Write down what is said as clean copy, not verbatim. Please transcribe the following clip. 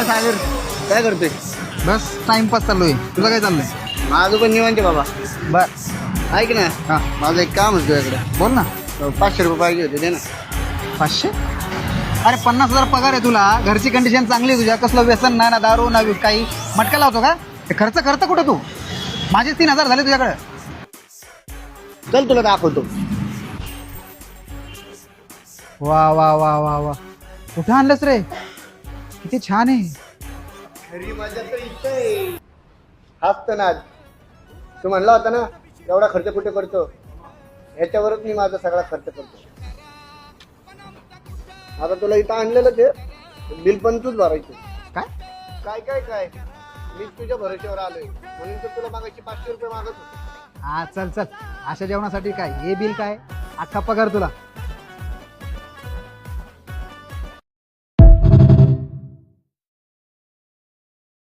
सागर काय करतोय? बस टाइमपास चाललोय. तुझं काय चाललंय? माझं पण निवांत बाबा. बर ऐक ना, हा माझं एक काम होतं तुझ्याकडे. बोल ना. 500 रुपये पाहिजे होते, दे ना. 500? अरे 50,000 पगार आहे तुला. घरची कंडिशन चांगली आहे तुझ्या. कसलं व्यसन नाही ना, दारू ना काही मटका लावतो का? ते खर्च करतं कुठं तू? माझे 3,000 झाले तुझ्याकडे. चल तुला दाखवतो. वा वा वा वा वा, कुठं आणलंस रे? किती छान आहे. खरी मजा तर इथं आहे. हाच तर नाद. तू म्हणला होता ना एवढा खर्च कुठे करतो, ह्याच्यावरच मी माझा सगळा खर्च करतो. आता तुला इथं आणलेलं ते बिल पण तूच भरायचं. काय? काय काय काय मी तुझ्या भरोश्यावर आलोय म्हणून तर तुला मागायची 500 रुपये मागत होतो. हा चल चल, अशा जेवणासाठी काय हे बिल काय? अख्खा पगार तुला.